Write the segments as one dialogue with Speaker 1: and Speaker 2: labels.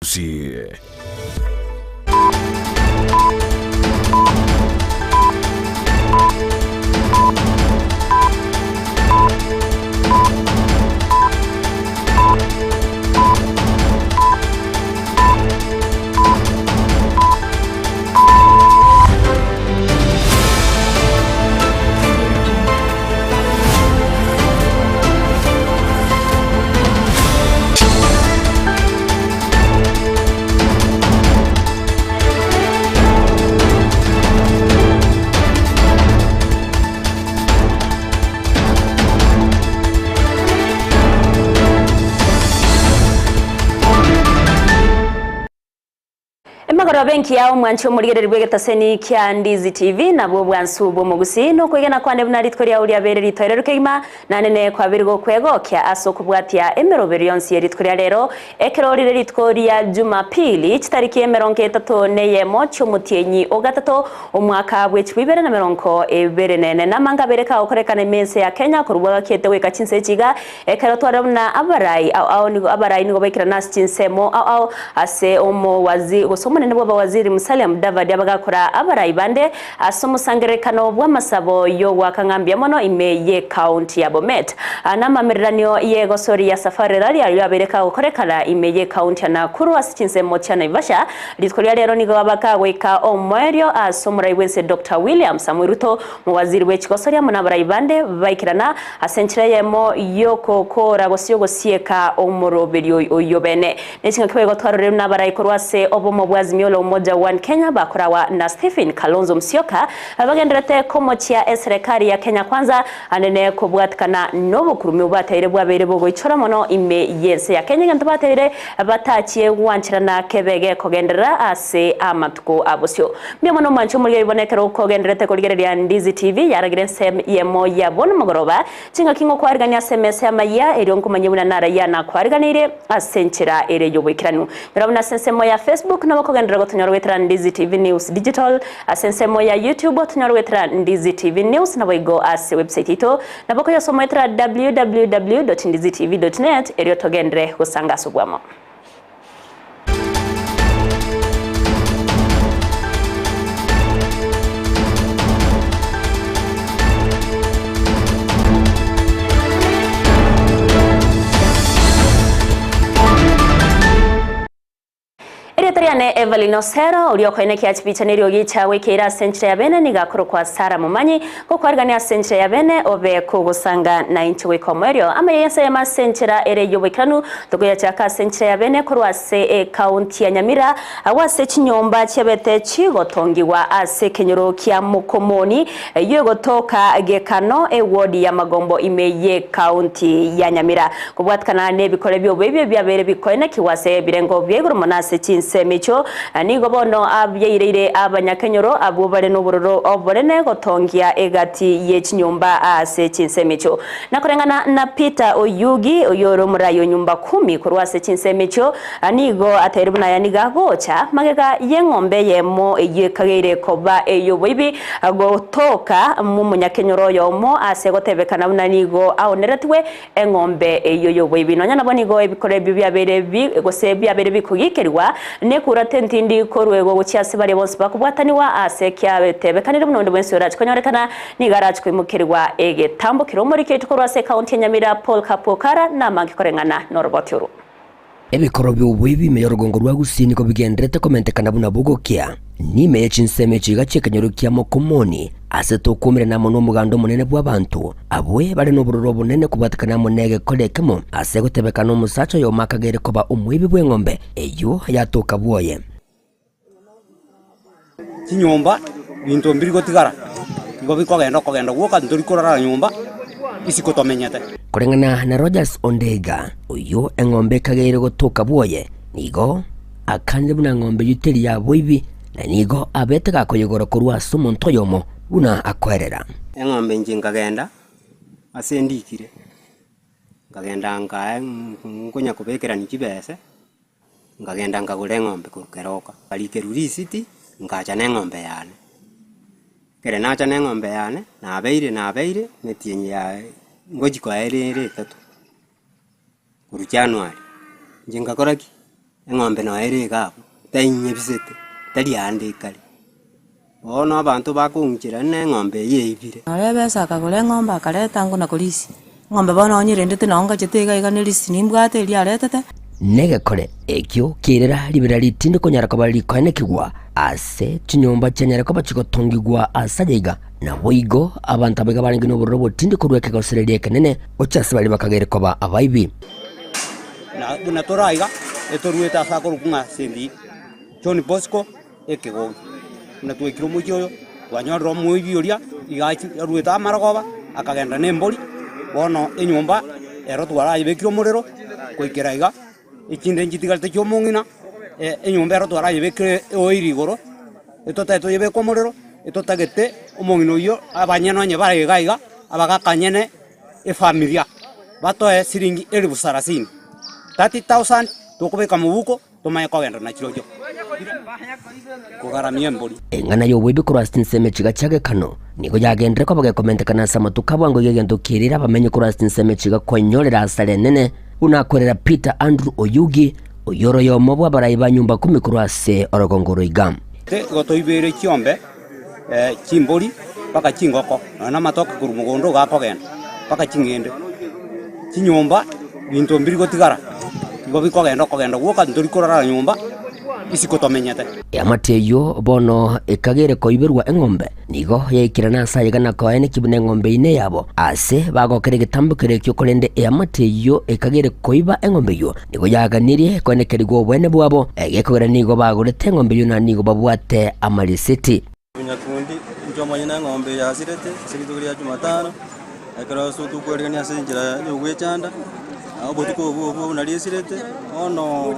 Speaker 1: Gusii. Magoro benki yao mwancho murigere rwegetaseni kya Ndizi TV nabo bwansu bo Gusii no kwigena kwande bunaritko lya uri abere ritorero keima nanene kwa birgo kwego kya aso kubwatia emeroberions yeritko lya lero ekerori ritko lya Jumapili kitariki 30 Eyemo cyomutienyi ogatato omwaka bw'ekibibere na 2024 namanga bereka okorekana imense ya Kenya kurubwa kete weka chinse chiga ekero twarabuna abarai au ni abarai ni gobekira nas chinsemo au ase omo wazi gosomone nebo bawaziri Musalia Mudavadi abagakora abarai bande asomusangerekano bw'amasabo yo wakangambya mono Imeye County ya Bomet anamamirranyo yego sori ya safari rali abereka gukorekana Imeye County na kuru asichinse mocha Naivasha litkolia lero nigo abakaweka omwerio asomurai wense Dr. William Samuel Ruto muwaziri w'ekikosoria munabarai bande baikirana asenchira Eyemo yoko kora gosieka omoroberio oyobene nekinga kwego twarore nabarai korwase obomo bwazimyolo umoja wa Kenya bakorawa na Stephen Kalonzo Musyoka abagenderete komochia serikali ya Kenya kwanza anene kubwatkana nobukurumi bwataire bwabere bogo ichora mono Imeye ya Kenya ngantabatere batachie wanchirana kebege kogendera ase amatuko abosyo myemono mancho muri ibonekero kogenderete koligerera Ndizi TV yaragirense Eyemo yabona mugoroba cinga kingo kwariganya SMS Amayia erionkumanyibuna nara yana kwariganire asenchira ere yobikiranu yarabona sensemo ya Facebook na kogendera gotunyorwetera Ndizi TV News Digital asensemo ya YouTube tunyorwetera Ndizi TV News na boigo ase website ito na boko yosomwetera www.ndizitv.net eryo togendere gusanga sugwamo. Everlyene Osero uliokoine kia chipicha nilio gicha wiki ira senchire ya bene nigakuru kwa Sara Momanyi kukuarigania senchire ya bene obe kugusanga na inchi wiko mwerio ama yense ya masenchira ere yubikanu tukuya chaka senchire ya bene kuruwa se kaunti ya Nyamira awase chinyomba chebete chigotongiwa ase kenyoro kia mukomoni yugotoka gekano wodi ya Magombo Imeye County ya Nyamira kubwatkana nebikore byobebye byabere bikoine kiwase birengo byeguru monase chinse micho nigo bono abyeirire abanyakenyoro abubare n'ubururo oborene gotongia egati yechinyumba ase chinse micho nakorengana na Peter Oyugi oyoro murayo nyumba 10 kurwase chinse micho nigo ateribuna yaniga gocha magega yengombe Eyemo yekagire koba eyoboibi gotoka mu munyakenyoro yomo ase gotebekana buna nigo aoneretwe engombe eyoyoboibi nonya nabo nigo ebikore byabere gosebya bikugikirwa nekura tentindi korwego gucyase bare bonse bakubwataniwa ase kyabetebekanire munondo bwense yoraje konyorekana nigaraje kwimukirwa egetambukiro muri kitkorwa se county Nyamira Paul Kapokara na mangikorengana noroboturu
Speaker 2: ebikoro by'ubwibi meyorgongo rwa Gusii niko bigenderete komentekana buna bugokia nime yechinseme chigachekanyurukia mokomoni ase tokumire na mono mugando munene bw'abantu abwe bari n'ubururo bunene kubwatikana munege kolekemo ase gutebekana umusacho yo makagere koba umwibi bw'engombe eyo yatoka bwoye
Speaker 3: kinyomba bintu mbiri gotigara ngo bikogenda gwoka ndori korara nyumba isiko tomenyete
Speaker 2: kurengana na Rogers Ondega uyo engombe kagere gotoka bwoye nigo akande buna ngombe yuteri ya bwibi na nigo abetega koyegora kurwa sumuntu yomo una akwerera
Speaker 3: engombe njingagenda asendikire ngagenda ngae ngonya kubekera nikibese ngagenda ngagure ngombe kukeroka balike rurisiti ngacha n'engombe yane kere nacha n'engombe yane nabeire netienye ya ngoji kwa ere 3 kuru January njingakora ki eng'ombe no ere gabu tainye bisete tari ande kali bono abantu bakungira ne ng'ombe yeibire
Speaker 4: arebe akagura ng'ombe akareta ngo na kulisi ng'ombe bono onyirendete nonga jetega iganirisi nimbwate iri aretete
Speaker 2: negekore ekyo kirera libera litinde konyara kabali kwanekigwa ase chinyomba chanyara ko bachigotongigwa asajaiga na boigo abantu abega baringi no burro botinde kurweke gosererie kenene ochase bali bakagere koba abaibi
Speaker 3: na buna toraiga etorueta sakoro kunga sendi John Bosco ekego na twekiro mujoyo wanyorro muibi oria igachi rueta maragoba akagenda nembori bono enyomba ero twara ibekiro murero koikera iga ikinde njitigalte kyomongina enyomba ero twara ibekire oirigoro etotaito yebeko murero etotagete omongino yo abanyano nye baraiga abagakanyene efamilia batoe siringi 1030 30,000 tokubeka mubuko tomaye kogenda na chirojo kugaramia mbori
Speaker 2: engana yo webi kurastin seme chiga chage kano niko yagendere ko bage comment kana sama tukabwango yegendo kirira bamenye kurastin seme chiga konyorera asale nene unakorera Peter Andrew Oyugi oyoro yo mobwa baraiba nyumba 10 kurase orogongoro igam
Speaker 3: te gotoibere chiombe chimbori paka chingoko na matoka kurumugondo gakogenda paka chingende chinyomba bintu mbiri gotigara igo bikogenda gwoka ndori korara nyumba isikotomenyete
Speaker 2: amateyo bono ekagere koiberwa eng'ombe nigo yaikirana sayiga na koene kibune ng'ombe ine yabo ase bagokere gitambukire kyo korende amateyo ekagere koiba eng'ombe yo nigo yaganirie konekerigwo bwene bwabo egekogera nigo bagurete ng'ombe yo na nigo babwate amalisiti
Speaker 5: Nyakundi njomonye na ng'ombe yasirete sigitugiri ya Jumatano ekero so tukwerigania sinjira y'ugwechanda abo tuko na lisirete ono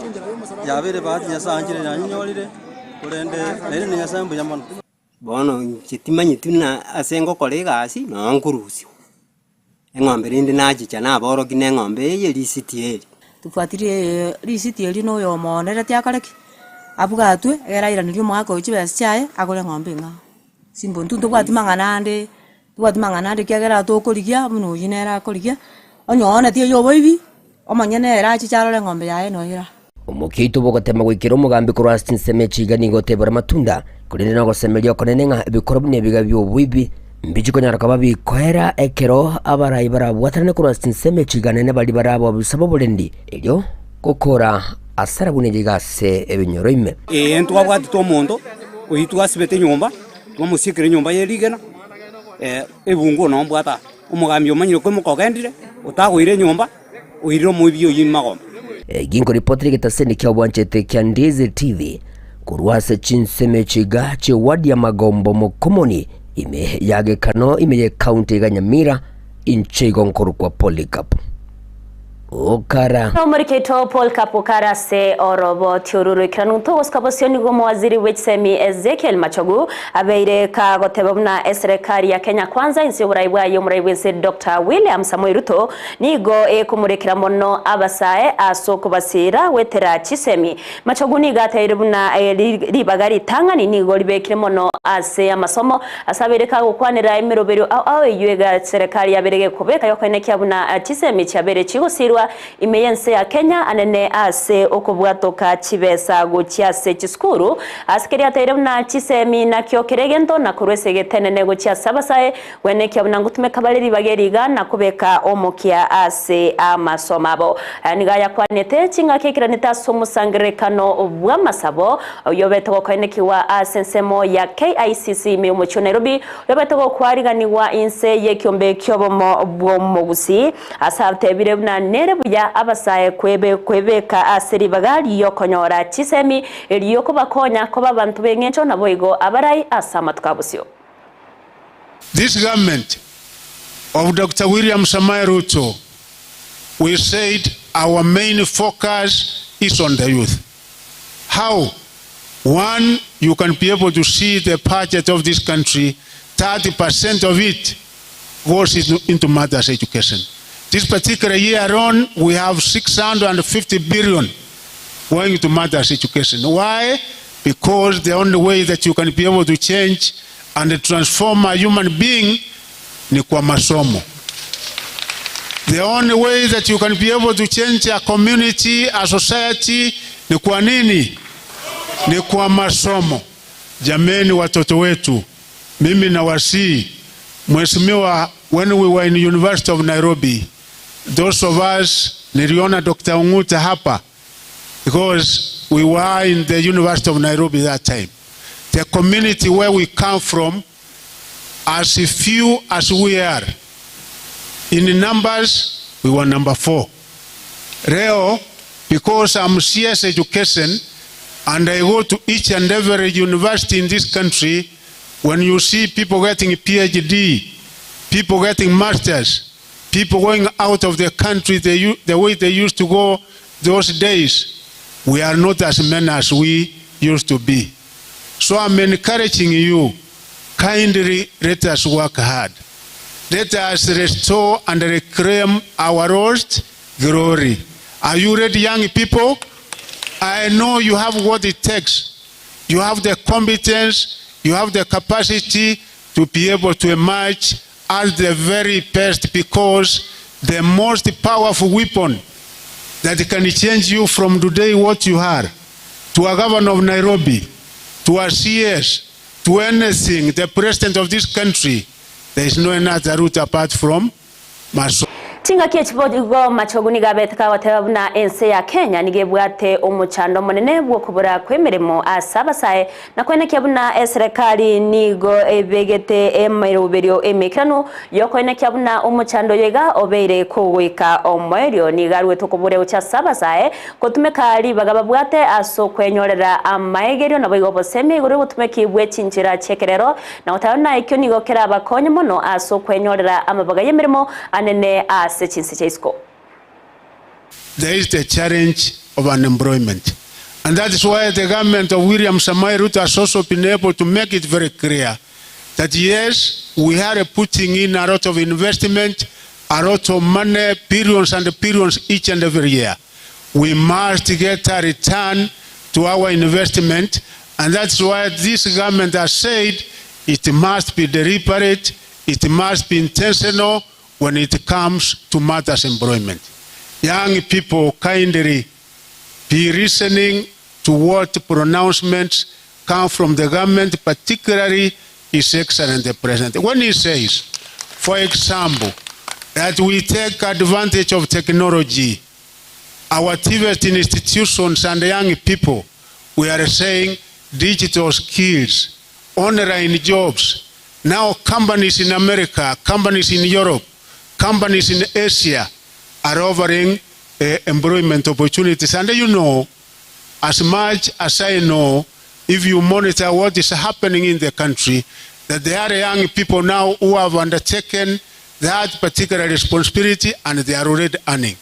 Speaker 5: yabere bahati nyasanjire nyanyorire kurende nene nyasambu yamono
Speaker 3: bono chitimanyi tuna asengo kolega asi no nkurusi eng'ombe rindi najicha na boro kine ng'ombe ye lisitieri
Speaker 4: tufuatirie lisitieri no yo monere tiakareki abugatwe eraira niryo mwako uchibese chae agore ng'ombe nga simbo ntuntu bwatimang'anande kiagera tokorigia muno yinera korigia onyone tie yo boibi omanyene erachi charore ng'ombe yae no ira
Speaker 2: omukito bogotema gwikira umugambi kurastin seme chiga nigotebora matunda kurinde no gosemeria konene nga bikorobu ne biga byobwibi mbiji konyara kaba bikoera ekero abarai barabwatarane kurastin seme chiga nene bali barabo bisabo bolendi elyo kokora asara bunegigase ebinyoro ime
Speaker 3: entu abwati to mondo ohitu asibete nyumba tumusikire nyumba yerigena ebungo no mbwata umugambi omanyire ko mukogendire utagwire nyumba uhiriro muibyo yimagom
Speaker 2: ginko ripotri gitaseni kya bwanchete kya Ndizi TV kurwase chinseme chiga che wadi ya Magombo Mokomoni ime yage kano ime ye county ga Nyamira inchego nkuru kwa Polycarp okara
Speaker 1: Omuriketo Polycarp okara se orobo tiururu kranuto oskabosioni go mwaziri wechsemi Ezekiel Machogu abeire ka gotebona serikali ya Kenya kwanza insi buraibwa yo muraibwense Dr. William Samoei Ruto nigo kumurekera mono abasae asoko basira wetera chisemi Machogu niga tairubuna libagari tangani nigo libekire mono ase amasomo asabere ka gukwanira emirobero aho yega serikali yaberege kubeka yo kwenekya buna chisemi cyabere chigosirwa imeyense ya Kenya anene ase okubwatoka chibesa gochiase chiskuru askeri ataire na chisemi na kyokeregento na kurwesege tenene gochiasa basae wene kyabuna ngutume kabariri bageriga na kubeka omokia ase amasomabo niga yakwanete chinga kekiranita somusangirekano obwamasabo yobeto koenekiwa asensemo ya KICC mi umucho Nairobi yobeto kwariganiwa inse yekyombe kyobomo bwomo Gusii asabte birebuna nere buya abasaye kwebeka aseri bagali yokonyora chisemi eliyoko bakonya ko babantu bengencho naboigo abarai asama tukabusyo.
Speaker 6: This government of Dr. William Samoei Ruto, we said our main focus is on the youth. How? One, you can be able to see the budget of this country, 30% of it goes into matters education. This particular year on, we have 650 billion going to matters education. Why? Because the only way that you can be able to change and transform a human being ni kwa masomo. The only way that you can be able to change a community, a society, Ni kwa nini? Ni kwa masomo. Jameni watoto wetu, mimi nawasihi Mheshimiwa, when we were in the University of Nairobi, those of us, niliona Dr. Unguta hapa, because we were in the University of Nairobi that time. The community where we come from, as few as we are, in numbers, we were number 4. Leo, because I'm CS education, and I go to each and every university in this country, when you see people getting PhD, people getting masters, people going out of the country the way they used to go those days, we are not as many as we used to be. So I'm encouraging you, kindly let us work hard. Let us restore and reclaim our lost glory. Are you ready, young people? I know you have what it takes. You have the competence, you have the capacity to be able to emerge as the very best, because the most powerful weapon that can change you from today what you are, to a governor of Nairobi, to a CS, to anything, the president of this country, there is no another route apart from Maso.
Speaker 1: Tinga kichibogo machoguni gabeteka watebuna Ensa ya Kenya nigebwate omuchando monene bwo kubura kwemeremo asabasaye na kwenekya buna serikali nigo ebegete emeroberio emekano yokwenekya buna omuchando yega obeire koweka omwerio nigarwe tokobure ucha sabasaye kotumekali bagababwate aso kwenyorera amaegerio na boigo bosemi gure gutumeki bwechinjira chekerero na utayona ikyo nigo kera bakonye mono aso kwenyorera amabaga yemeremo anene
Speaker 6: There is the challenge of unemployment. And that is why the government of William Samoei Ruto has also been able to make it very clear that yes, we are putting in a lot of investment, a lot of money, billions and billions each and every year. We must get a return to our investment, and that's why this government has said it must be deliberate, it must be intentional when it comes to matters employment. Young people, kindly be listening to what pronouncements come from the government, particularly His Excellency the President. When he says, for example, that we take advantage of technology, our TVET institutions and young people, we are saying digital skills, online jobs. Now companies in America, companies in Europe, companies in Asia are offering employment opportunities. And you know, as much as I know, if you monitor what is happening in the country, that there are young people now who have undertaken that particular responsibility and they are already earning.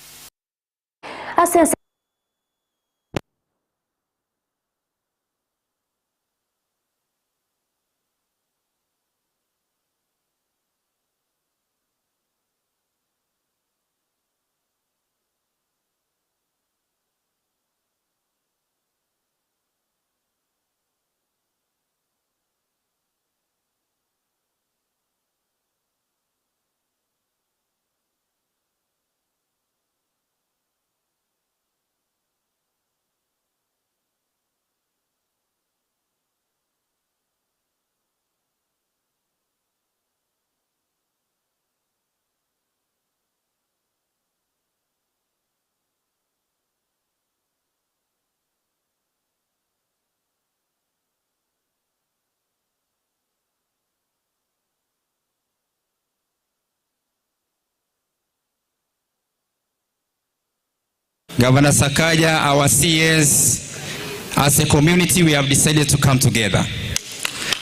Speaker 7: Governor Sakaja, our CS, as a community we have decided to come together.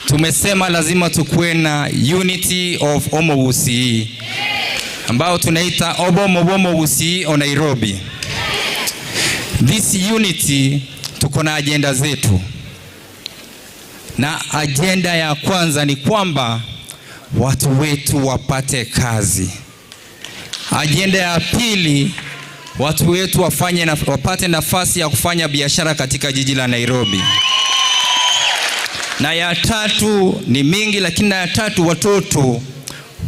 Speaker 7: Tumesema lazima tukuwe na unity of Omo Gusii ambao tunaita Obomo Gusii o Nairobi. This unity tuko na agenda zetu. Na agenda ya kwanza ni kwamba watu wetu wapate kazi. Agenda ya pili, watu wetu wapate nafasi ya kufanya biashara katika jiji la Nairobi. Na ya tatu ni mingi, lakini ya tatu watoto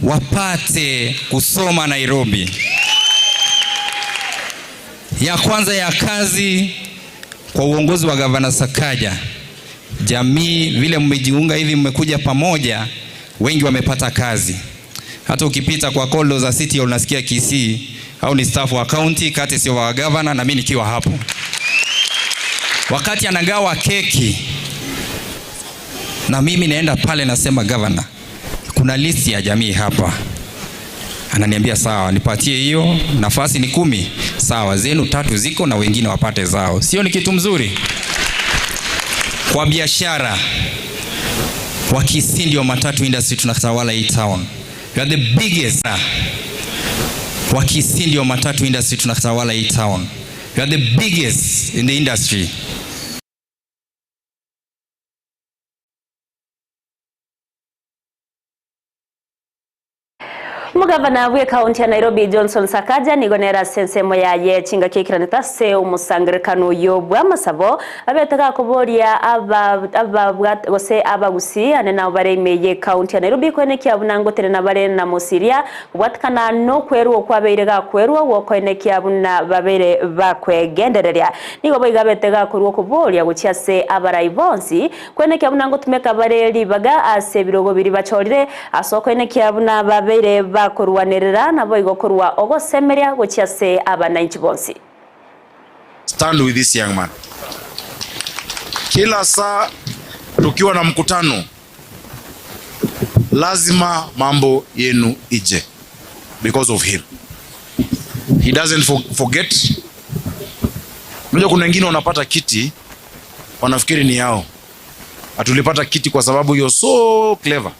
Speaker 7: wapate kusoma Nairobi. Ya kwanza ya kazi, kwa uongozi wa Gavana Sakaja, jamii vile mmejiunga hivi, mmekuja pamoja, wengi wamepata kazi. Hata ukipita kwa kolo za city unasikia Kisii au ni staff wa county kati sio wa governor, na mimi nikiwa hapo. Wakati anagawa keki na mimi naenda pale nasema governor, kuna listi ya jamii hapa. Ananiambia sawa, nipatie hiyo, nafasi ni 10. Sawa, zenu 3 ziko na wengine wapate zao. Sio ni kitu mzuri? Kwa biashara, wa Kisii ndio matatu industry tunatawala hii town. We are the biggest. Wa Kisii ndio matatu industry tunatawala hii town. We are the biggest in the industry.
Speaker 1: Mugavana wa kaunti ya Nairobi Johnson Sakaja nigonera sensemo ya ye chinga kikiranita se umusangirikano yobwa masabo abetaka kuboria aba Gusii ane na bare meye kaunti ya Nairobi kwene kya bunango tere na bare na musiria watkana no kweru kwa beirega kweru wo kwene kya buna babere bakwegendereria nigo boigabetega kurwo kuboria gucia se abarai bonsi kwene kya bunango tumeka bare libaga ase birogo biri bachorire asoko kwene kya buna babere kurwanirira na boigo kurwa ogosemeria gucia se abananchi bonsi.
Speaker 8: Stand with this young man. Kila saa tukiwa na mkutano lazima mambo yenu ije because of him. He doesn't forget. Unajua kuna wengine wanapata kiti wanafikiri ni yao. Atulipata kiti kwa sababu you're so clever,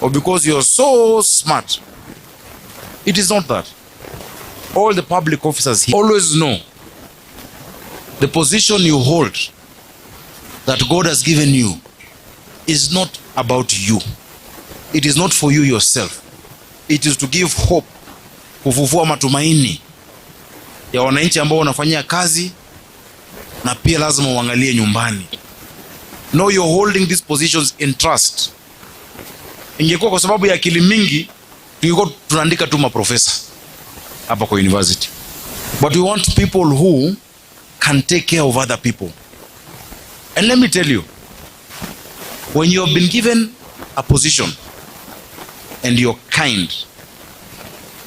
Speaker 8: or because you're so smart. It is not that. All the public officers here always know the position you hold that God has given you is not about you. It is not for you yourself. It is to give hope, kufufua matumaini ya wananchi ambao wanafanyia kazi, na pia lazima uangalie nyumbani. Know you're holding these positions in trust. Ingekuwa kwa sababu ya akili mingi tungekuwa tunaandika tu maprofesa hapa kwa university, but we want people who can take care of other people. And let me tell you, when you have been given a position and you're kind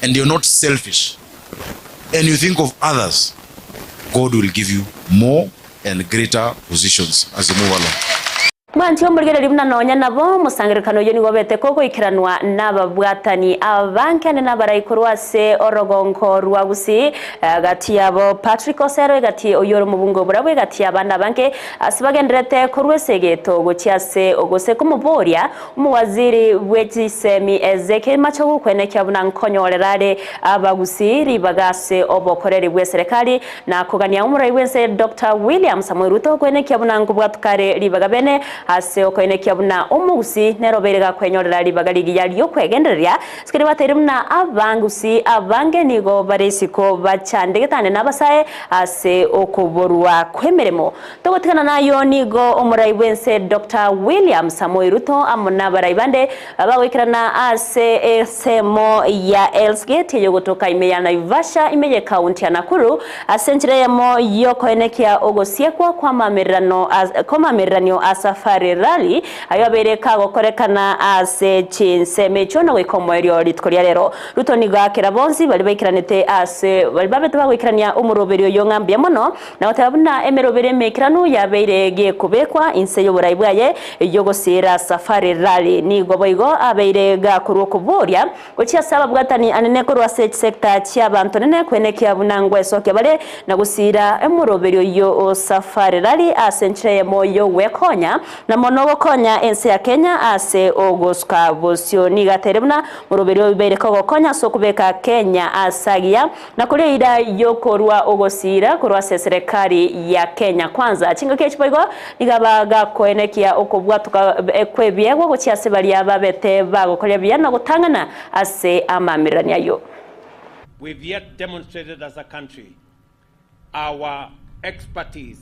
Speaker 8: and you're not selfish and you think of others, God will give you more and greater positions as you move along.
Speaker 1: Mwantiyo murigere rimuna nonya nabo musangirikano yo nigo bete koko ikiranwa n'ababwatani abankane n'abarayikorwase orogonko rwa Gusii gati yabo Patrick Osero gati oyoro mubungo burabwe gati yabanda banke asibagendrete korwesegeto gocyase ogose kumuboria umuwaziri w'egisemi Ezeke macho kwene cyabuna nkonyorerare aba Gusii ribagase obokoreri bwe serikali na kugania umurayi wense Dr. William Samuel Ruto kwene cyabuna ngubwatukare ribagabene ase okoine kiabuna umugusi neroberega kwenyorera libagaligi yalyo kwegendereria sikiri baterimna abangusi abange nigo baresiko bachandegetane nabasaye ase okuborwa kwemeremo togotikana nayo nigo omurayi wense Dr. William Samuel Ruto amona baraibande abawikirana ase semo ya Elsgate yo gotoka imeya Naivasha imeye county ya Nakuru asenchiremo yo koenekia ogosiekwa kwa mamerano asafari rally ayobereka gokorekana ase chinseme chono wekomwerio litkoria rero Ruto nigakira bonzi bali bakiranete ase bali babete bagikirania umuroberio yo ngambia mono na otabuna emerobere mekiranu yabeirege kubekwa inse yo buraibwaye yo gosira safari rally ni goboigo abeirega kurokuboria gochia saba bwatani anene korwa sector cy'abantu nene kwenekia bunangwe soke bale na gusira emuroberio yo safari rally asencheye moyo wekonya na monogo konya ense ya Kenya ase ogoska bosio nigaterebuna muroberio ibereka gokonya sokubeka Kenya asagia na kule ida yokorwa ogosira korwa serikali ya Kenya kwanza chinga kechiboigo nigabaga koenekia okobwatuka kwebiego gochiase bali ababete bagokolya byana gutangana ase amamirania yo.
Speaker 9: We've yet demonstrated as a country our expertise,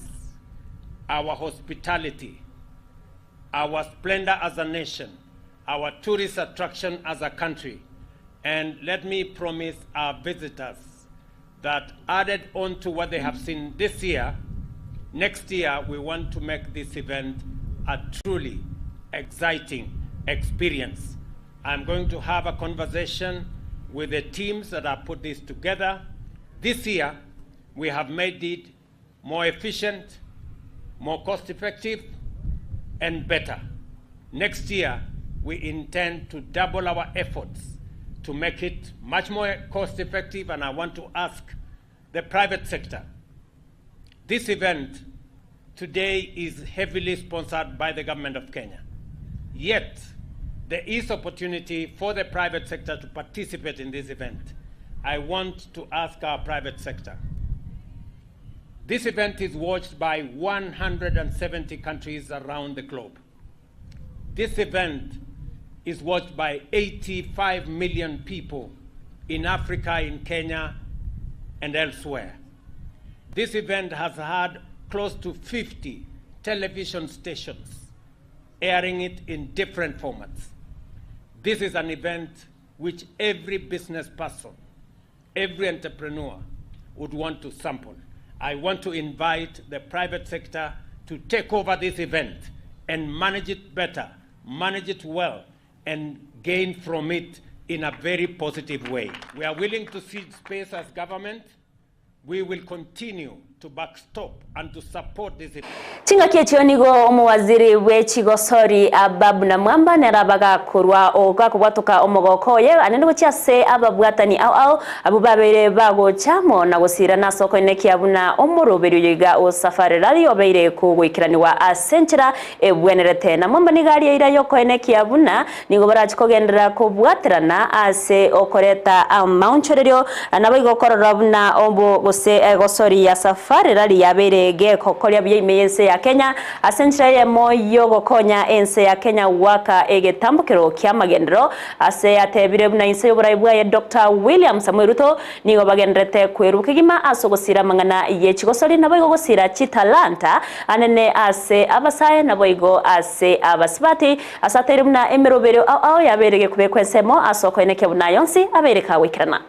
Speaker 9: our hospitality, our splendor as a nation, our tourist attraction as a country. And let me promise our visitors that added on to what they have seen this year, Next year, we want to make this event a truly exciting experience. I'm going to have a conversation with the teams that have put this together. This year, we have made it more efficient, more cost-effective, and better. Next year, we intend to double our efforts to make it much more cost-effective, and I want to ask the private sector. This event today is heavily sponsored by the government of Kenya. Yet, there is opportunity for the private sector to participate in this event. I want to ask our private sector. This event is watched by 170 countries around the globe. This event is watched by 85 million people in Africa, in Kenya, and elsewhere. This event has had close to 50 television stations airing it in different formats. This is an event which every business person, every entrepreneur would want to sample. I want to invite the private sector to take over this event and manage it better, manage it well, and gain from it in a very positive way. We are willing to cede space as government. We will continue to backstop and to support this event.
Speaker 1: Tinga kiechonigo omwaziri wechigosori ababu na mwamba nerabaga kurwa oga kubwatuka omogokoye anene gochase ababwatani au abubabere bago chamo na gusira na soko neki abuna omurobero yiga o safari rally obeire kugwikirani wa asenchira ebwenerete na mwamba nigari ira yoko neki abuna nigo barachikogendera kubwatirana ase okoreta amaunchorerio nabo igokorora buna ombo gose gosori ya safari rally yaberege kokoria byemeyense ya Kenya asenchira Eyemo yogokonya Ensa ya Kenya waka egetambukiro kyamagendero ase atebire buna inse yoburayibwa ya Dr. William Samuel Ruto nigo bagendrete kwerukigima asogosira mangana yechigosori nabo igosira chitalanta anene ase abasaye nabo igo ase abasibati asatere buna emerobero au yaberege kubekwensemo asoko eneke buna yonsi abereka wikirana.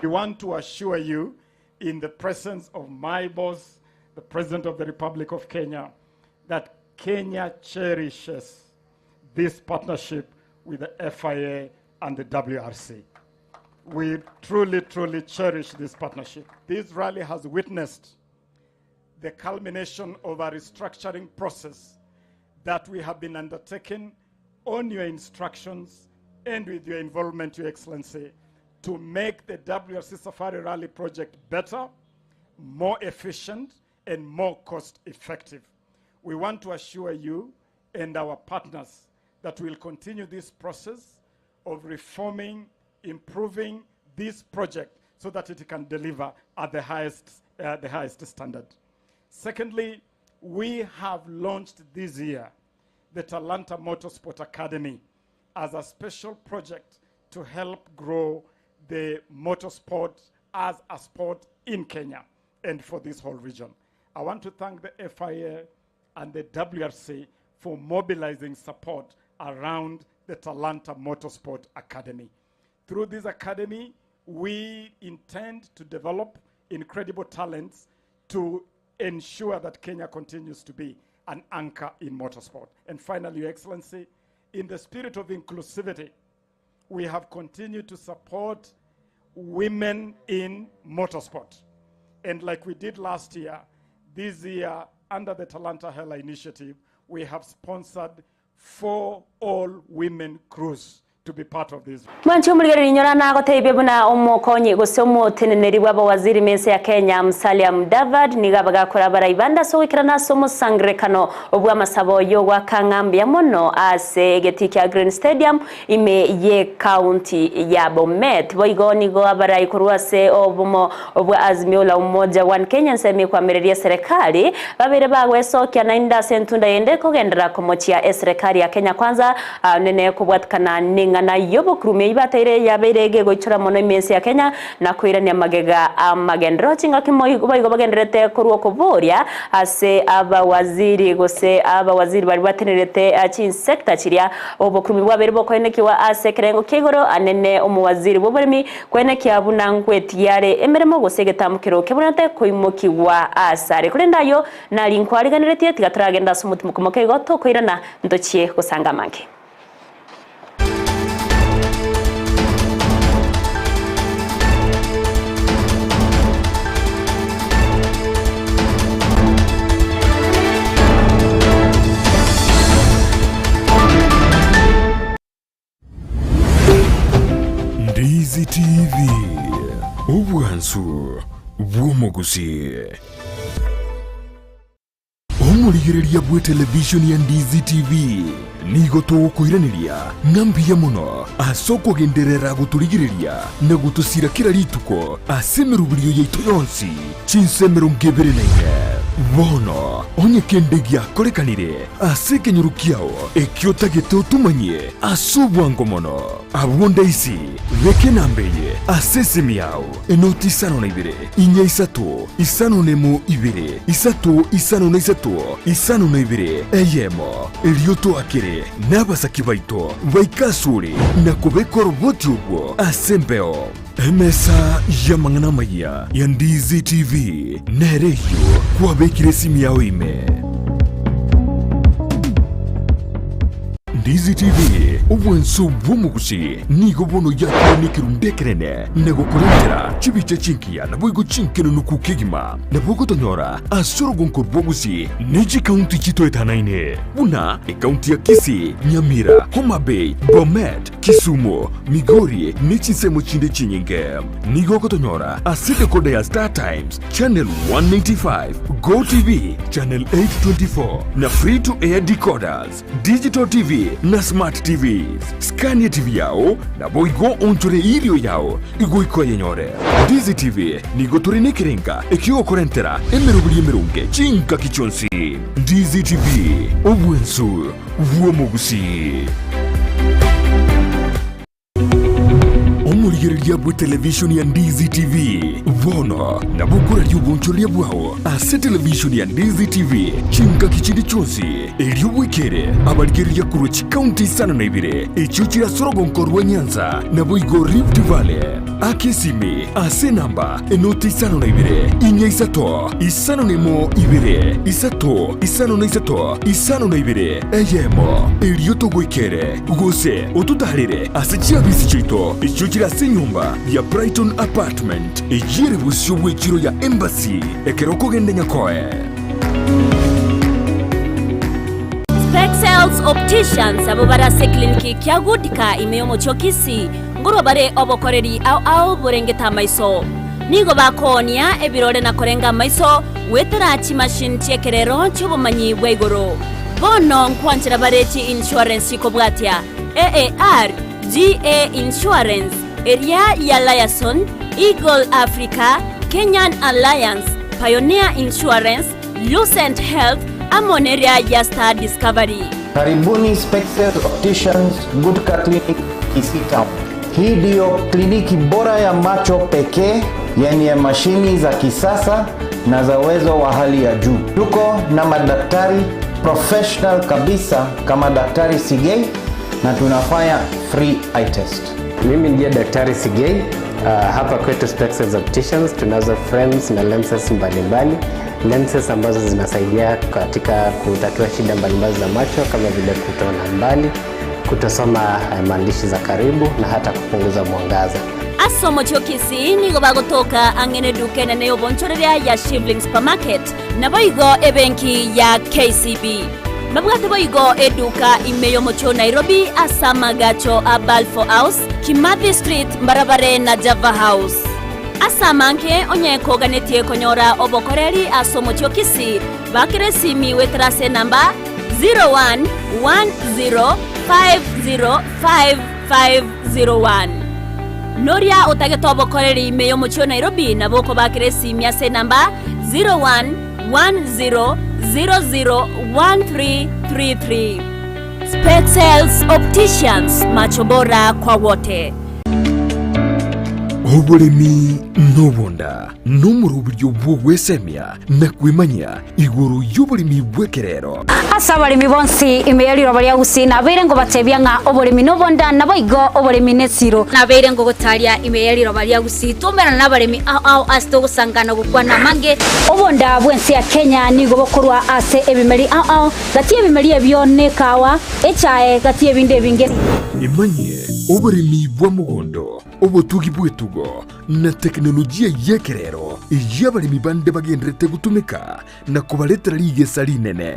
Speaker 10: We want to assure you in the presence of my boss, the President of the Republic of Kenya, that Kenya cherishes this partnership with the FIA and the WRC. We truly, truly cherish this partnership. This rally has witnessed the culmination of a restructuring process that we have been undertaking on your instructions and with your involvement, Your Excellency, to make the WRC Safari Rally project better, more efficient, and more cost-effective. We want to assure you and our partners that we'll continue this process of reforming, improving this project so that it can deliver at the highest standard. Secondly, we have launched this year the Talanta Motorsport Academy as a special project to help grow the motorsport as a sport in Kenya and for this whole region. I want to thank the FIA and the WRC for mobilizing support around the Talanta Motorsport Academy. Through this academy, we intend to develop incredible talents to ensure that Kenya continues to be an anchor in motorsport. And finally, Your Excellency, in the spirit of inclusivity, we have continued to support women in motorsport. And like we did last year, this year, under the Talanta Hela initiative, we have sponsored 4 all-women crews to be part of this.
Speaker 1: Mwancho mligari ninyora na goteibe buna omokonyi gosomo teneneri wabo waziri mense ya Kenya Musalia Mudavadi nigabaga kurabara ibanda so ikirana somo sangrekano obwa masabo yo wakangambya mono ase getikya Green Stadium ime ye county ya Bomet boigo nigo abara ikuruase obumo obwa azimio la umoja one Kenya nseme kwa mereria serikali babere bagweso kya nainda sentunda yende kogendera komochia serikali ya Kenya kwanza nene kubwatkana ingana yobokurume ibateire yaberege goichora mono imensi ya Kenya na kuirania magega amagendero chingakimo igo bagenderete kurwo kuboria ase abawaziri gose abawaziri bari batenerete sector chiria obokurume bwabere bokoenekiwa ase kerengo kigoro anene umuwaziri boboremi kwenekia bunangwetiare emeremo gose getamukiro kebunate koimokiwa asare kurendayo na linkwariganiretie tigatragenda sumutumuko kego to koirana ndochie gusanga mange
Speaker 11: Ndizi TV obwansu bw'omugusi omurigereria bwe television ya Ndizi TV nigo tugukwiraniria ng'ambiya muno asoko genderera guturigireria na gutusira kira rituko asemerubirio yaitu yonsi chinsemero ngebere naine bono onye kendegia korekanire aseke nyorukiao ekiotagete utumanye asubwango mono abwonda isi veke nambeye asesemiao enoti isano na ibere inya isatu isano nemo ibere isatu isano na isatu isano na ibere Eyemo elioto akere n'abasaki baito baikasure na kubekora ubwoti ubwo asembeo emesa ya mangana maya ya Ndizi TV nereyo kwabekire simu yao ime Ndizi TV obwensu bw'omugusi nigo bono yakonekerundekerene negokorentera chibiche chinkia na boigo chinkeno nukukegima na bogo tonyora asoro gonkor bogusi neji kaunti chito etanaine buna kaunti ya Kisii, Nyamira, Homa Bay, Bomet, Kisumu, Migori nechinsemo chinde chinyinge nigo kotonyora asite kode ya Star Times channel 195 Go TV channel 824 na free to air decoders digital TV na smart TVs Scania TV yao na boigo onchore irio yao igoiko yenyore Ndizi TV nigo turine kirenga ekio korentera emerubiri merunge chinka kichonsi Ndizi TV obwensu bw'omugusi omurigereria bwe television ya Ndizi TV bono na bukura ry'ubunchoria bwao ase television ya Ndizi TV chinka kichindi chonsi elio bwekere abarigereria kurochi county sana na ibire echo chira sorogonkorwa Nyanza na boigo Rift Valley akesime ase namba enoti isano na ibire inya isato isano nemo ibire isato isano na isato isano na ibire Eyemo elio togwekere gose otutarire ase chiabisi chito echo chira se nyumba ya Brighton Apartment ejire busyo bwekiro ya Embassy ekeroko gende nyakoe
Speaker 1: Spexels Opticians abo barase kliniki kya gudika Eyemo chokisi ngoro bare obokoreri au burengeta maiso nigo bakonia ebirore na korenga maiso wetera chi machine chekerero chubumanyi bwegoro bono nkwanchira bareti insurance ikobwatia AAR GA Insurance Area ya Liason Eagle Africa Kenyan Alliance Pioneer Insurance Lucent Health Amoneria ya Star Discovery.
Speaker 12: Karibuni Spexels Opticians Gudika Clinic Kisii Town. Hii ndio kliniki bora ya macho pekee yenye mashini za kisasa na za uwezo wa hali ya juu. Tuko na madaktari professional kabisa kama Daktari Sigei na tunafanya free eye test.
Speaker 13: Mimi ndiye Daktari Sigei. Hapa kwetu Spexels Opticians tunazo frames na lenses mbalimbali. Lenses ambazo zinasaidia katika kutatua shida mbalimbali za macho kama vile kutoona mbali, kutosoma maandishi za karibu na hata kupunguza mwangaza.
Speaker 1: Asomo chokisi nigo bagotoka angene dukene ne obonchoreria ya Shivling Supermarket na boigo ebenki ya KCB. Mabwate boigo eduka Eyemo Nairobi asama gacho a Balfour House, Kimathi Street, Mbarabare na Java House. Asamanke onyeko ganetie konyora obokoreri asomo chokisi bakire simi wetrase namba 0110505501. Noria otageto obokoreri Eyemo Nairobi na boko bakire simi ase namba 0110001333. Spexels Opticians, macho bora kwa wote.
Speaker 11: Oburimi nobonda n'umurubiryo bw'ogwesemya na kwimanya iguru y'oburimi bw'ekerero.
Speaker 14: Asa abalimi bonsi imeyaliro bali Gusii nabeire ngo batebya nga oburimi nobonda nabo igo oburimi nesiro nabeire ngo gotalia imeyaliro bali Gusii tumera n'abalimi aho asito gusangana gukwana mange obonda bwensi ya Kenya nigo bokorwa ase ebimeri aho gati ebimeri ebyone kawa echae gati ebinde binge
Speaker 11: imanye oburimi bwa mugondo obutugi bwetugo na teknolojia yekerero y'abalimi bande bagendrete gutumika na kubaletera ligesa linene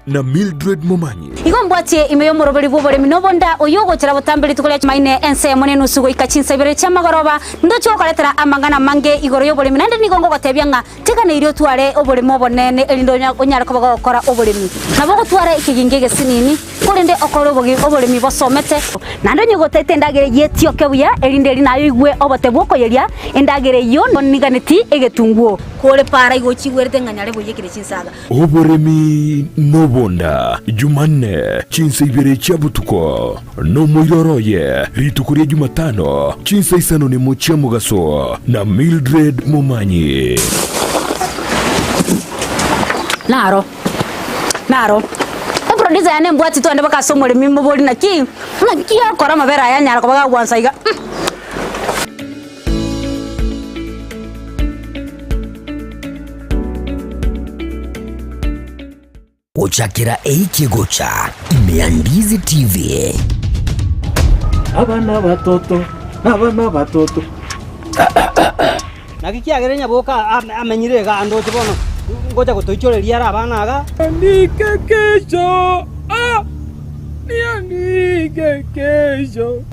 Speaker 11: na Mildred Momanyi
Speaker 14: igombwatie imeyo muroberi bw'oburimi nobonda oyogotera butambiri tukolia maine ensa yamone nusugo ikachinsa ibere chamagoroba ndocho koletera amangana mange igoro y'oburimi nande nigongo gotebya nga tekana irio tware oburimi obonene elindo onyara ko bagokora oburimi nabo gotwara ikigingege sinini kurinde okoro oburimi bosomete nande nyogotete ndagere yetio kebuya elinde linayo igwe obote bwoko yeria endagere yo niganeti egetunguo kole para igochigwerte nganyare boyekire chinsaga
Speaker 11: oburimi nobonda Jumanne chinsa ibere chabutuko no moiroroye ritukuria Jumatano chinsa isano ni mochia mugaso na Mildred Momanyi
Speaker 14: naro producer yane mbwati twande bakasomole mimbo boli na ki akora mabera yanyara ko bagwansa iga
Speaker 2: Ochakira eikigocha Ndizi TV.
Speaker 15: Abana batoto nakikiagerenya boka amenyirega ando tibono ngoja gutoichoreria ara abana aga ndike kesho niandike kesho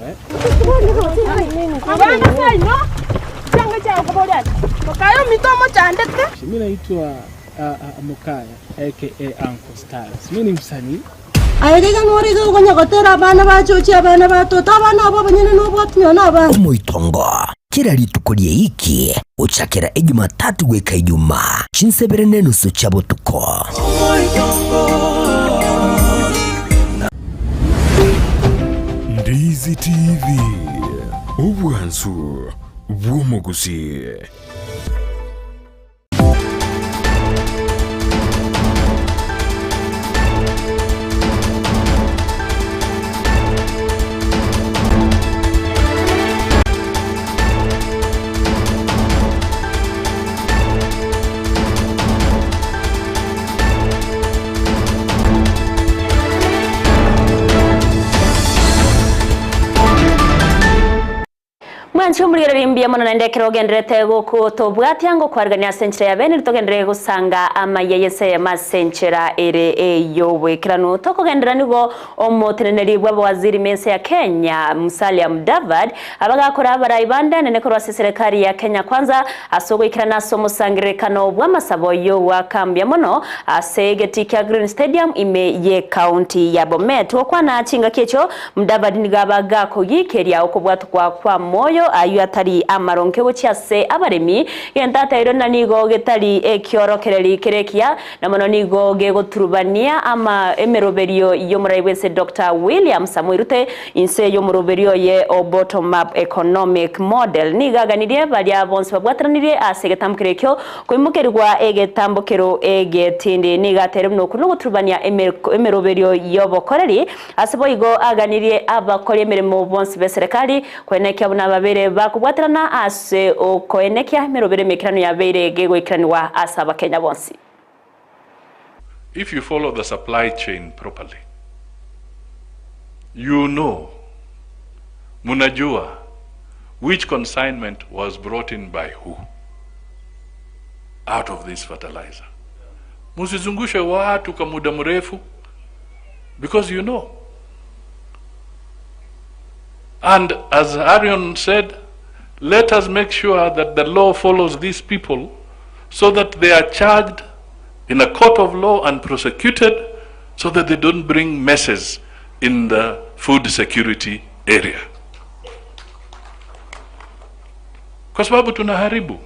Speaker 16: abana saino changa cha kubolia kayo mitomo chandete
Speaker 15: mimi naitwa Mukaya aka Uncle Stars. Mimi ni msanii.
Speaker 16: Ayega ngori go gonya gotera abana bachochi abana batoto abana abo banyene no botnyo na abana.
Speaker 2: Omoitongo kira ritukurie iki uchakira Jumatatu gweka Ijumaa chinsebere nenusu chabutuko.
Speaker 11: Ndizi TV obwansu bw'omugusi.
Speaker 1: Mwanchumulira rimbia mono nendekero gendrete goku tobwatia ngo kwargania senchera ya bene ritogendere gusanga Amayia yese ya masenchera ere eyowe kirano toko gendera nigo omoteneneri bwa waziri mense ya Kenya Musalia Mudavadi abagakora abarayibanda nenekoro serikali ya Kenya kwanza asogo ikirana somo sangirekano bwa masaboyo wa kambia mono asegetika Green Stadium ime ye county ya Bomet okwana chinga kecho Mudavadi nigabaga ko yikeria okobwatu kwa moyo ayu atari amaronke bucyase abaremi yendata iro nanigo getari ekyorokereri kerekia na mono nigo gegoturubania ama emeroberio yo murayibese Dr. William Samuirute inse yo muroberio ye o bottom up economic model nigaganirie bali abonse babwatranire asegetamkirekyo kwimukerwa egetambokero egetindi nigatere no kunuguturubania emeroberio yo bokoreri aseboigo aganirie abakore emeremo bonse beserikali kwenekya buna babere bakubwatrana ase okoenekya merobere mekirano ya bere gego ikranwa asaba Kenya bonsi.
Speaker 17: If you follow the supply chain properly, you know, munajua, which consignment was brought in by who out of this fertilizer. Musizungushe watu kwa muda mrefu, because you know. And as Arion said, let us make sure that the law follows these people so that they are charged in a court of law and prosecuted so that they don't bring messes in the food security area. Kwa sababu tunaharibu.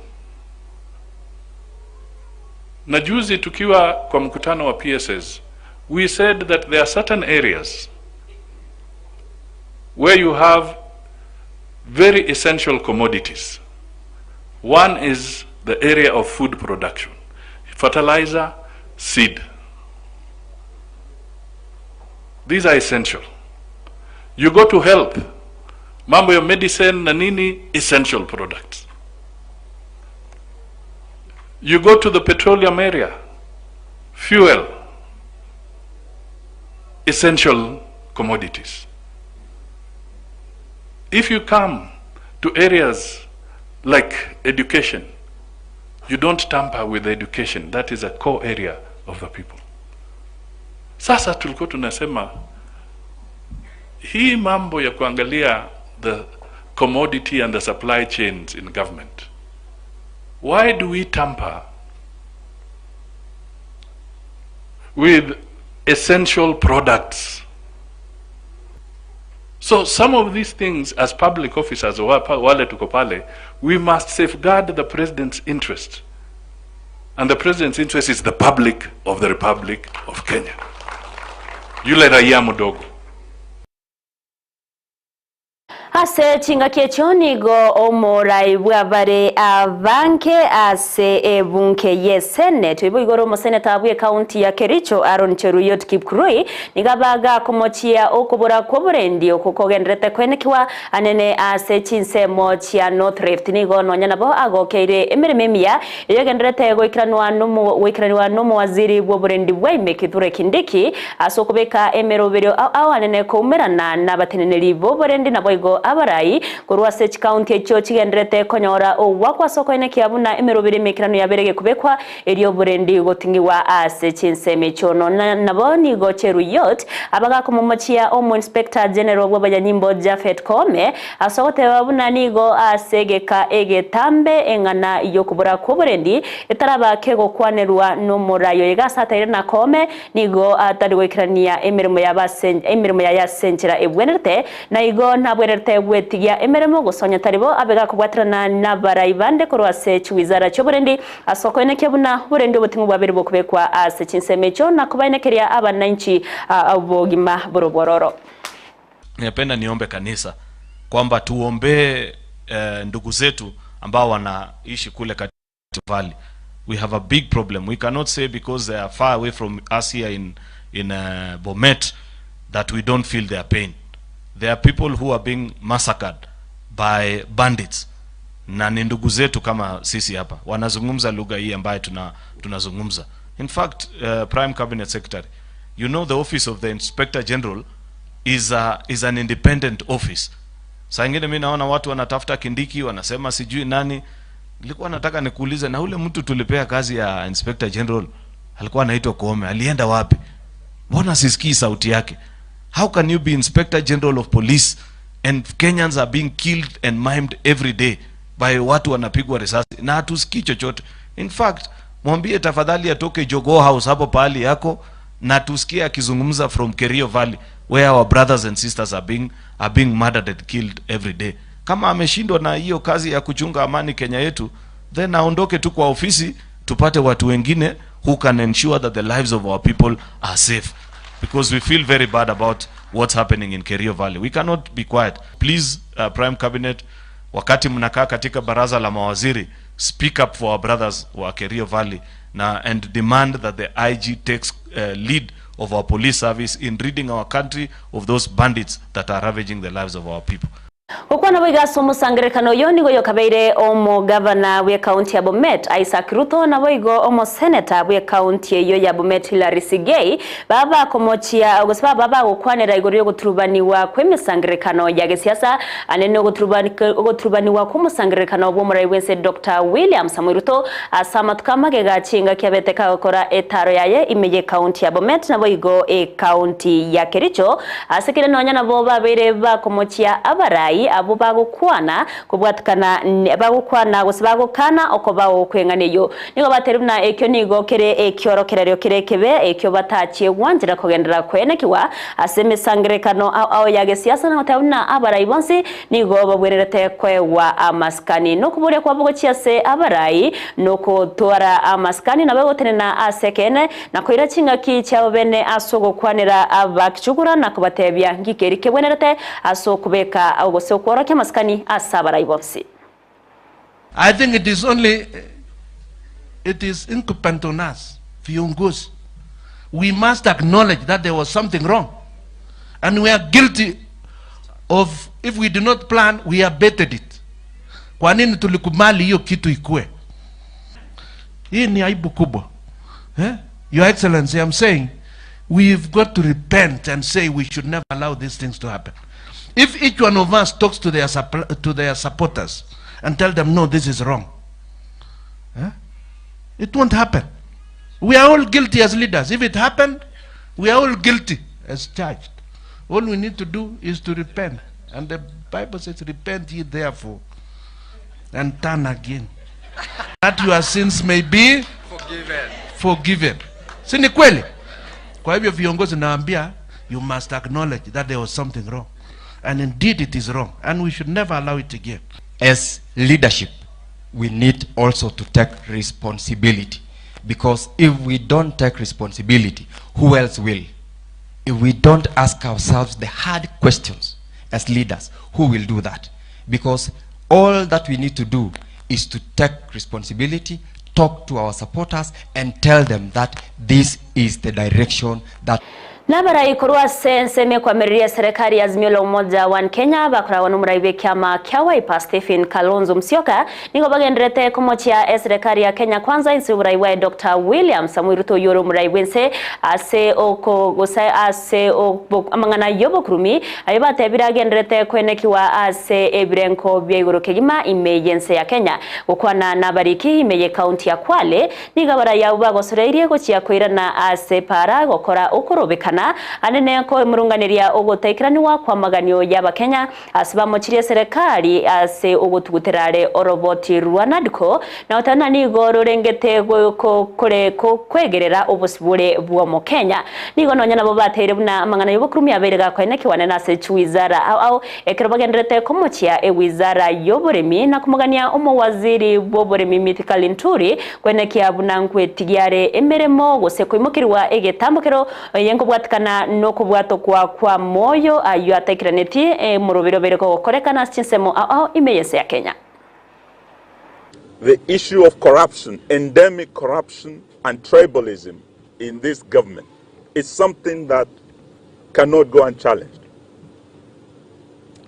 Speaker 17: Na juzi tukiwa kwa mkutano wa PSS, we said that there are certain areas where you have very essential commodities. One is the area of food production, fertilizer, seed. These are essential. You go to health, mambo ya medicine na nini, essential products. You go to the petroleum area, fuel, essential commodities. If you come to areas like education, you don't tamper with education. That is a core area of the people. Sasa tulikuwa tunasema hii mambo ya kuangalia the commodity and the supply chains in government. Why do we tamper with essential products? So some of these things, as public officers, wale tuko pale, we must safeguard the president's interest. And the president's interest is the public of the Republic of Kenya. Yule raia mdogo.
Speaker 1: Ase chinga kiechonigo omorai bwabare abanke ase ebunke yesene tuibo igoro mo seneta bwe county ya Kericho Aaron Cheruyot Kipkurui nigabaga komochia okobora koborendi okokogendrete kwenekiwa anene ase chinsemo chia North Rift nigo nonyana bo agokeire emirememia yegendrete goikranwa nomo waziri bwoborendi bwaime Kithure Kindiki asokobeka emerobero awanene koumerana nabateneneri bwoborendi naboigo abarai kurwa sech county echo chigendrete konyora owakwa soko ene kiabuna emerobere mekirano yaberege kubekwa eriyo burendi gotingiwa ase chinseme chono naboni go Cheruyot abaga komomochia omo inspector general bwabanyimbo Jafet Kome asogote babuna nigo asegeka egetambe engana yokubura koburendi etaraba kego kwanerwa no morayo yegasataire na Kome nigo atari wekirania emirimo ya yasenchera ebwenerte na igo nabwenerte bwetigia emeremo gusonya taribo abega kubwatrana na baraibande korwase chwizara choburendi asoko enekebuna burendi obutingu bwabiri bokubekwa ase chinsemecho na kubainekeria abananchi abogima borobororo.
Speaker 18: Ninapenda niombe kanisa kwamba tuombe ndugu zetu ambao wanaishi kule katika Valley. We have a big problem. We cannot say because they are far away from us here in Bomet that we don't feel their pain. There are people who are being massacred by bandits. Na ni ndugu zetu kama sisi hapa. Wanazungumza lugha hii ambayo tunazungumza. In fact, Prime Cabinet Secretary, you know the office of the Inspector General is an independent office. Saa ingine mimi naona watu wanatafuta Kindiki, wanasema sijui nani. Nilikuwa nataka nikuulize, na ule mtu tulipea kazi ya Inspector General alikuwa anaitwa Kome, alienda wapi? Mbona sisikii sauti yake? How can you be Inspector General of Police and Kenyans are being killed and maimed every day by watu wanapigwa risasi na hatusikii chochote? In fact, mwambie tafadhali atoke Jogoo House hapo pahali yako na tusikie akizungumza from Kerio Valley where our brothers and sisters are being murdered and killed every day. Kama ameshindwa na hiyo kazi ya kuchunga amani Kenya yetu, then aondoke tu kwa ofisi tupate watu wengine who can ensure that the lives of our people are safe. Because we feel very bad about what's happening in Kerio Valley. We cannot be quiet. Please, Prime Cabinet, wakati mnakaa katika baraza la mawaziri, speak up for our brothers wa Kerio Valley and demand that the IG takes lead of our police service in ridding our country of those bandits that are ravaging the lives of our people.
Speaker 1: Okwana bwiga somo sangerekano yoni goyo kabeire omo governor we county ya Bomet Isaac Ruto na boigo omo senator we county yo ya Bomet Hilary Sigei baba komochia ogosba baba gukwanera igoro guturubaniwa kwemisangerekano ya gesiasa anene guturubaniwa kumusangerekano bo murai wense Dr. William Samuel Ruto asama tukamage gachinga kyabeteka gukora etaro yaye imeye county ya Bomet na boigo county ya Kericho asekere nonya na bo babere ba komochia abarai abarai abo bagukwana kubwatukana bagukwana gusibagukana okobawo kwenganiyo nigo bateruna ekyo nigo kere ekyorokerero kirekebe ekyo batachie gwanjira kugendera kwenekiwa asemesangirekano ao yage siasa na tabuna abarai bonsi nigo babwererete kwewa amaskani no kuburia kwa bugo chiase abarai no kutwara amaskani na begotenena asekene na koira chinga ki chao bene asogo kwanira abakichugura na kubatebya ngikeri kebwenerete aso kubeka au gose kwora ke maskani asabarai bonsi.
Speaker 19: I think it is incumbent on us, viongozi. We must acknowledge that there was something wrong. And we are guilty of, if we do not plan, we abated it. Kwa nini tulikubali hiyo kitu ikue? Hii ni aibu kubwa. Your Excellency, I'm saying, we've got to repent and say we should never allow these things to happen. If each one of us talks to their supporters and tell them, no, this is wrong, it won't happen. We are all guilty as leaders. If it happened, we are all guilty as charged. All we need to do is to repent. And the Bible says, repent ye therefore and turn again, that your sins may be forgiven. Si ni kweli? Kwa hivyo viongozi naambia, you must acknowledge that there was something wrong. And indeed it is wrong. And we should never allow it again.
Speaker 20: As leadership, we need also to take responsibility. Because if we don't take responsibility, who else will? If we don't ask ourselves the hard questions as leaders, who will do that? Because all that we need to do is to take responsibility, talk to our supporters, and tell them that this is the direction that
Speaker 1: Nabarai kurwa senseme kwa meriria serikali ya Azimio la Umoja wa Kenya bakora wanumuraibe kyama kya Wiper Stephen Kalonzo Musyoka nigo bagenderete kumochia serikali ya Kenya kwanza insuburaiwe Dr. William Samuel Ruto yoro muraibense ase oko gosai ase amangana yobo kurumi ayibate biragenderete kwenekiwa ase ebirenko byegoro kegima emergency ya Kenya ukwana nabariki imeye county ya Kwale nigo baraya bagosoreirie gochia koirana ase para gokora ukurobeka anene ko murunganiria ugutekeraniwa kwa maganio y'aba Kenya asibamuchiriye serikali ase ugutuguterare oroboti Rwanadko na utana nigo rurengete kore kwegerera ubusibure bwo mu Kenya nigo nonya nabo batere buna amangana y'ubukurumi aberega kwa nekiwane na se wizara au ekerobagenderete komuchia wizara y'oburemi na kumugania umuwaziri w'oburemi Mythical Nturi kwenekia bunankwe tigiare emeremo gose kwimukirwa egetambukero yengo kana no kubwato kwa moyo ayo atekiraneti murubiro bereko korekana chinsemo imeyese ya Kenya.
Speaker 21: The issue of corruption, endemic corruption and tribalism in this government is something that cannot go unchallenged.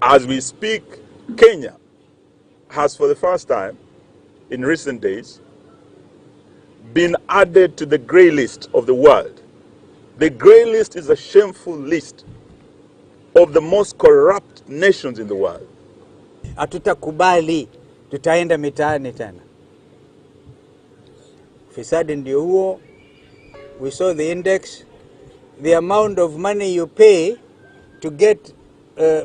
Speaker 21: As we speak, Kenya has for the first time in recent days been added to the grey list of the world. The grey list is a shameful list of the most corrupt nations in the world.
Speaker 22: Hatutakubali, tutaenda mitaani tena. Fisadi ndio huo. We saw the index. The amount of money you pay to get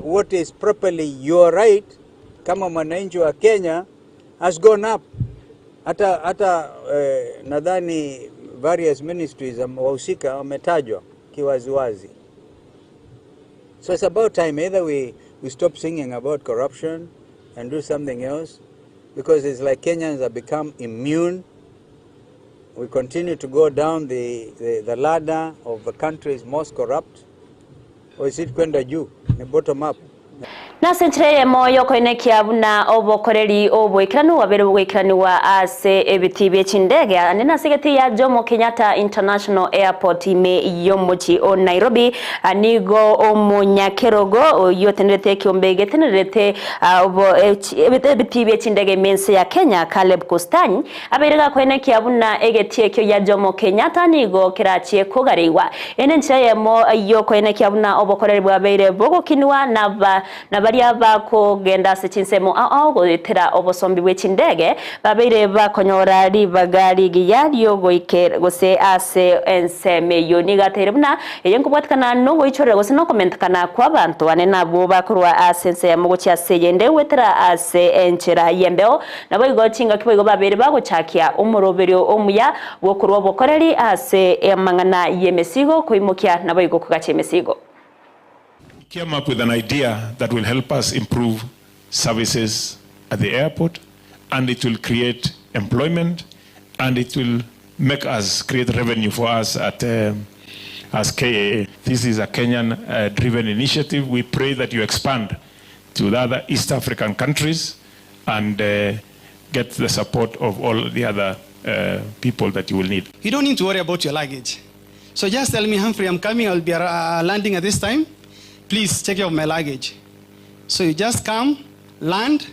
Speaker 22: what is properly your right kama mwananchi wa Kenya has gone up. Hata nadhani various ministries wahusika wametajwa kiwaziwazi. So it's about time either we stop singing about corruption and do something else, because it's like Kenyans have become immune. We continue to go down the ladder of the country's most corrupt, or is it kwenda juu, the bottom up?
Speaker 1: Na sentre moyo koinekia buna obokoreri obwekiranu wabere obwekiranu wa ase ebitibe chindege anena sigeti ya Jomo Kenyatta International Airport ime yomochi o Nairobi anigo omunyakerogo yotenrete kiombege tenrete obo ebitibe chindege mense ya Kenya Caleb Kostany aberega koinekia buna egetie kyo ya Jomo Kenyatta nigo kirachie kogariwa enenche mo yo koinekia buna obokoreri bwabere bogo kinwa na baria bakugenda ase chinsemo ao gwitira obosombi bwe chindege babeire bakonyora ribagari giyario goikera gose ase ensemeyo nigatere buna yenkubwatikana no goichorera gose no komentakana kwa bantu ane nabo bakorwa ase ensemo gochi ase yende wetera ase enchera yembeo nabo igochinga kiboigo babere bagochakia omoroberio omuya bokorwa bokoreri ase emangana yemesigo koimokia nabo igokugacha emesigo.
Speaker 4: Came up with an idea that will help us improve services at the airport, and it will create employment, and it will make us create revenue for us at as KAA. This is a Kenyan driven initiative. We pray that you expand to the other East African countries and get the support of all the other people that you will need.
Speaker 5: You don't need to worry about your luggage. So just tell me, Humphrey, I'm coming, I'll be landing at this time. Please take care of my luggage. So you just come, land,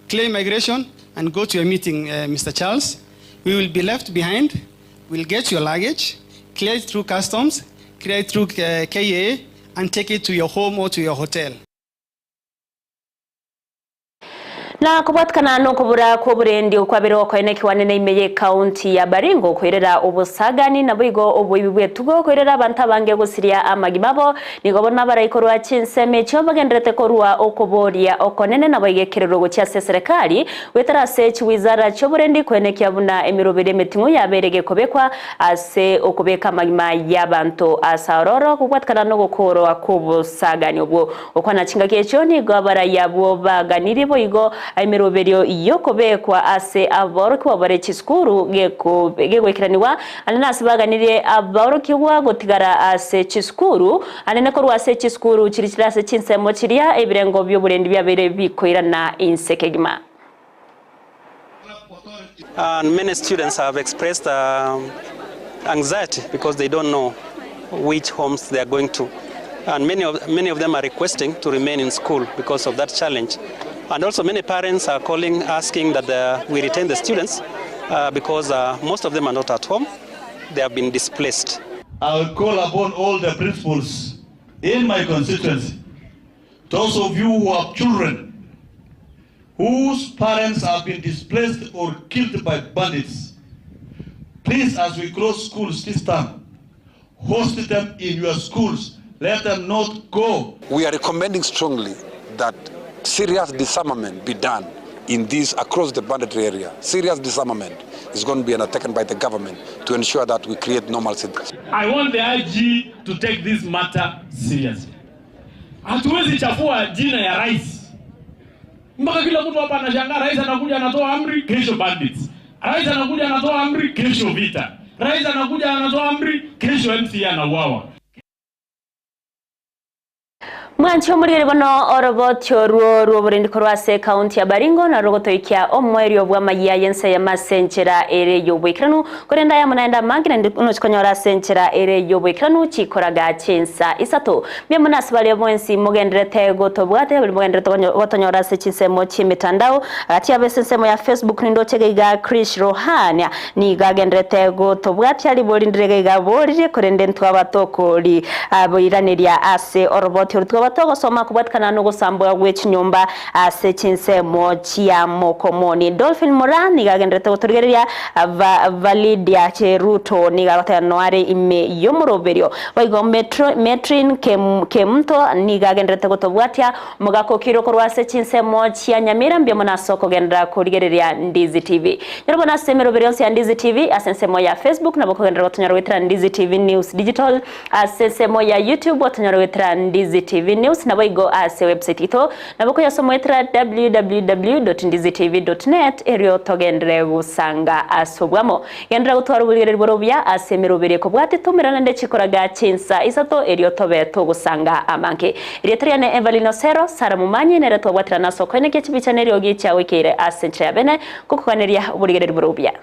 Speaker 5: clear immigration, and go to your meeting, Mr. Charles. We will be left behind. We'll get your luggage, clear it through customs, clear it through KA, and take it to your home or to your hotel.
Speaker 1: Na kubatkana no kubura kuburendi ukwabiro koine kiwanene imeye county ya Baringo kwirera obusagani na bwigo obuyibwe tugo kwirera banta bange gusiria amagimabo nigobona barayikorwa chinseme cyo bagendrete korwa okoboria okonene na bayigekerero gocha serikali wetara se wizara cyo burendi koine kyabuna emirobere metingo yaberege kobekwa ase okobeka amagima y'abantu asaroro kubatkana no gukoro kubusagani obwo okwana chinga kecho ni gabara yabo baganiri boyigo aimeroberio yokobekwa ase aboroki wabarechi skuru gegwekiraniwa anana sibaganire aboroki wa gotigara ase chiskuru anene korwa ase chiskuru chirikira ase chinsemo chiria ebirengo byoburendi byabere bikoirana insekegima.
Speaker 23: And many students have expressed anxiety because they don't know which homes they are going to, and many of them are requesting to remain in school because of that challenge. And also many parents are calling, asking that we retain the students because most of them are not at home. They have been displaced.
Speaker 24: I will call upon all the principals in my constituency, those of you who have children whose parents have been displaced or killed by bandits. Please, as we close schools this time, host them in your schools. Let them not go.
Speaker 25: We are recommending strongly that serious disarmament be done in this across the banditry area. Serious disarmament is going to be undertaken by the government to ensure that we create normalcy.
Speaker 26: I want the IG to take this matter seriously. Hatuwezi chafua jina ya rais. Mpaka kila mtu hapa anashangaa rais anakuja anatoa amri kesho bandits. Rais anakuja anatoa amri kesho vita. Rais anakuja anatoa amri kesho MC anauawa.
Speaker 1: Mwancho muri bono orobotyo ruo burendi korwase county ya Baringo na rogotoikia omwerio bwa Amayia Ensa ya masenchera ere yobwekranu korenda ya munaenda mangina ndikuno chikonyora senchera ere yobwekranu chikoraga chensa isato bya munasibale mwensi mugendrete gotobwate buli mugendrete gotonyora se chinsemo chimitandao ati abesensemo ya Facebook nindo chegeiga Chris Rohania ni gagendrete gotobwate ali bolindrege gaborire korende ntwabatokoli aboiraniria ase orobotyo togo soma kubatkana no gosambo gwechi nyumba ase chinsemo chia mokomoni Dolphin Morani gagendrete gotorgeria Validia Cheruto ni gabatanoare ime yomoroberio baigo metrin kemto ni gagendrete gotobwatia mugakokiro korwase chinsemo chia Nyamira mbemona soko gendra kurgeria Ndizi TV nyarobona semeroberio sia Ndizi TV asensemo ya Facebook na bokogendra gotonyaro wetra Ndizi TV News Digital asensemo ya YouTube gotonyaro wetra Ndizi TV News na boigo ase website ito na boko yasomo etra www.ndizitv.net erio togendre busanga asobwamo gendra gutwara ubulire borobya ase merobere ko bwate tumirana nde chikoraga chinsa isato erio tobe to gusanga amanke iritriane Everlyene Osero Sara Momanyi nere to bwatira naso kwene kechibicha neri ogi chawe kire ase nchya bene kukukaneria ubulire borobya.